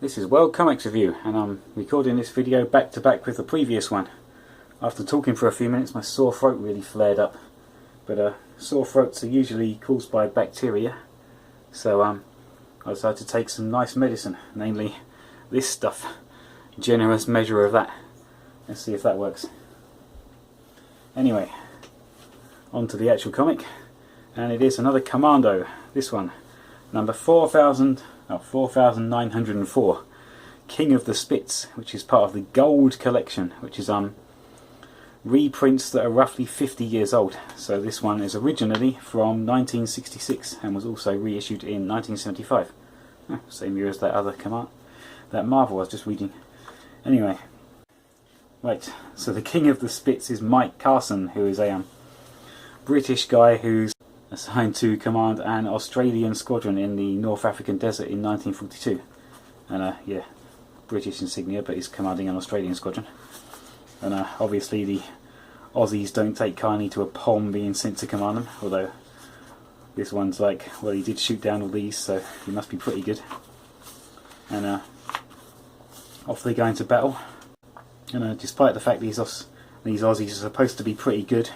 This is World Comics Review, and I'm recording this video back to back with the previous one. After talking for a few minutes, my sore throat really flared up. But sore throats are usually caused by bacteria, so I decided to take some nice medicine, namely this stuff. Generous measure of that. Let's see if that works. Anyway, on to the actual comic, and it is another Commando. This one, number 4904, King of the Spits, which is part of the Gold collection, which is reprints that are roughly 50 years old. So this one is originally from 1966 and was also reissued in 1975. Same year as that other that Marvel I was just reading. Anyway, right, so the King of the Spits is Mike Carson, who is a British guy who's assigned to command an Australian squadron in the North African desert in 1942. And yeah, British insignia, but he's commanding an Australian squadron. And obviously the Aussies don't take kindly to a POM being sent to command them, although this one's like, well, he did shoot down all these, so he must be pretty good. And off they go into battle. And despite the fact these Aussies are supposed to be pretty good,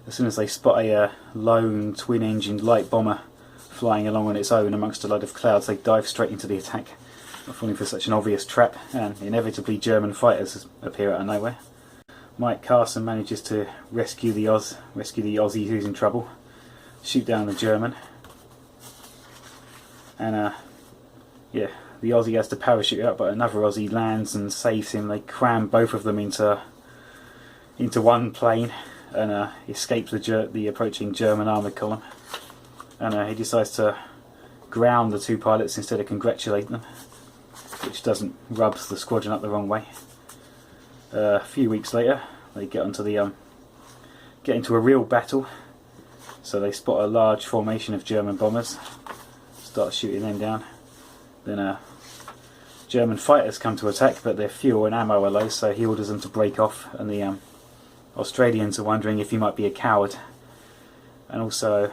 as soon as they spot a lone twin-engined light bomber flying along on its own amongst a load of clouds, they dive straight into the attack, not falling for such an obvious trap, and inevitably German fighters appear out of nowhere. Mike Carson manages to rescue the Aussie who's in trouble, shoot down the German, and yeah, the Aussie has to parachute out, but another Aussie lands and saves him. They cram both of them into one plane and escapes the approaching German armoured column. And he decides to ground the two pilots instead of congratulate them, which rubs the squadron up the wrong way. A few weeks later, they get into a real battle. So they spot a large formation of German bombers, start shooting them down. Then German fighters come to attack, but their fuel and ammo are low, so he orders them to break off, and the Australians are wondering if he might be a coward. And also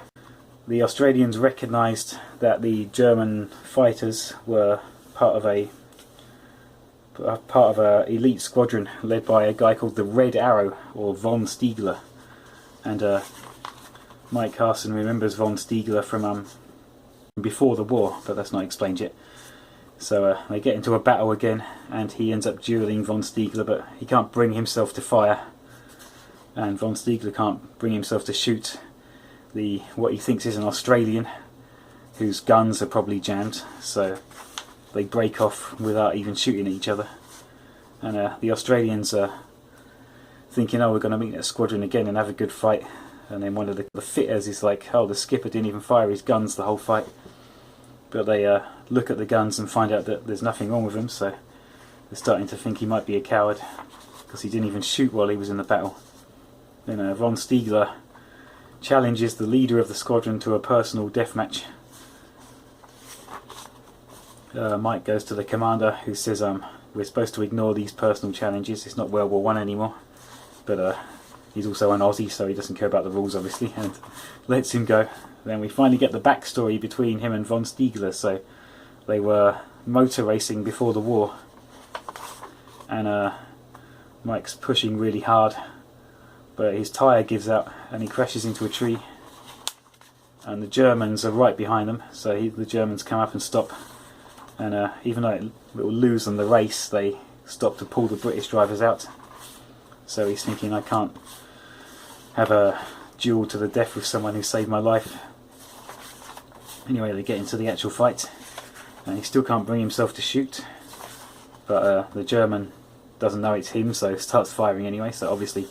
the Australians recognised that the German fighters were part of a elite squadron led by a guy called the Red Arrow, or von Stiegler. And Mike Carson remembers von Stiegler from before the war, but that's not explained yet. So they get into a battle again, and he ends up duelling von Stiegler, but he can't bring himself to fire, and von Stiegler can't bring himself to shoot what he thinks is an Australian whose guns are probably jammed, so they break off without even shooting at each other. And the Australians are thinking, oh, we're going to meet a squadron again and have a good fight. And then one of the fitters is like, oh, the skipper didn't even fire his guns the whole fight. But they look at the guns and find out that there's nothing wrong with them, so they're starting to think he might be a coward because he didn't even shoot while he was in the battle. Then von Stiegler challenges the leader of the squadron to a personal deathmatch. Mike goes to the commander, who says we're supposed to ignore these personal challenges, it's not World War I anymore. But he's also an Aussie, so he doesn't care about the rules obviously, and lets him go. Then we finally get the backstory between him and von Stiegler. So they were motor racing before the war, and Mike's pushing really hard, but his tyre gives out and he crashes into a tree, and the Germans are right behind them, so the Germans come up and stop, and even though it will lose them the race, they stop to pull the British drivers out. So he's thinking, I can't have a duel to the death with someone who saved my life. Anyway, they get into the actual fight, and he still can't bring himself to shoot, but the German doesn't know it's him, so starts firing anyway, so obviously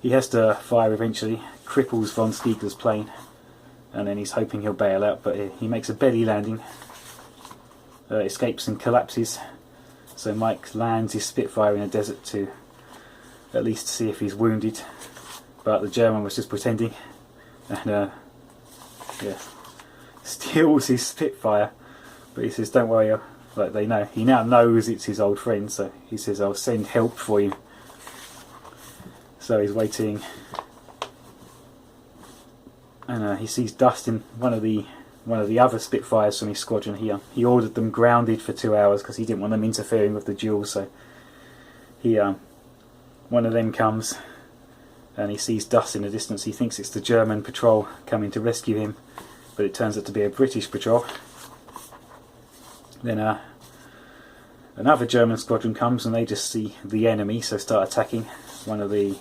he has to fire eventually, cripples von Stiegler's plane, and then he's hoping he'll bail out, but he makes a belly landing, escapes and collapses. So Mike lands his Spitfire in a desert to at least see if he's wounded, but the German was just pretending, and yeah, steals his Spitfire, but he says, don't worry, like he now knows it's his old friend, so he says, I'll send help for you. So he's waiting, and he sees dust in one of the one of the other Spitfires from his squadron here. He ordered them grounded for 2 hours because he didn't want them interfering with the duel. So one of them comes and he sees dust in the distance. He thinks it's the German patrol coming to rescue him, but it turns out to be a British patrol. Then another German squadron comes and they just see the enemy, so start attacking. One of the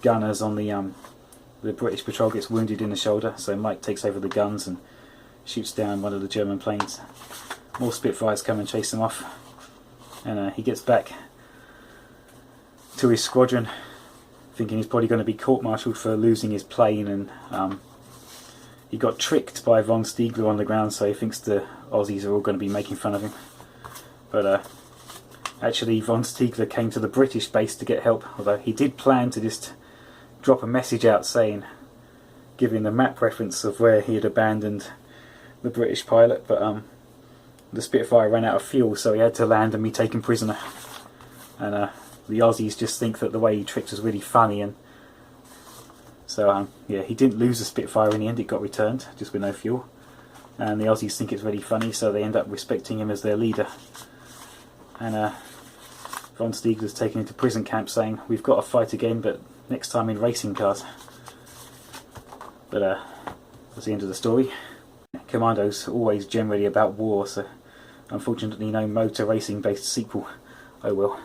gunners on the British patrol gets wounded in the shoulder, so Mike takes over the guns and shoots down one of the German planes. More Spitfires come and chase them off, and he gets back to his squadron thinking he's probably going to be court-martialed for losing his plane, and he got tricked by von Stiegler on the ground, so he thinks the Aussies are all going to be making fun of him. But actually von Stiegler came to the British base to get help, although he did plan to just drop a message out saying, giving the map reference of where he had abandoned the British pilot, but the Spitfire ran out of fuel, so he had to land and be taken prisoner. And the Aussies just think that the way he tricked was really funny, and so yeah, he didn't lose the Spitfire in the end. It got returned just with no fuel, and the Aussies think it's really funny, so they end up respecting him as their leader. And von Stiegler's taken into prison camp saying, "We've got to fight again, but next time in racing cars." But that's the end of the story. Commando's always generally about war, so unfortunately no motor racing based sequel. Oh well.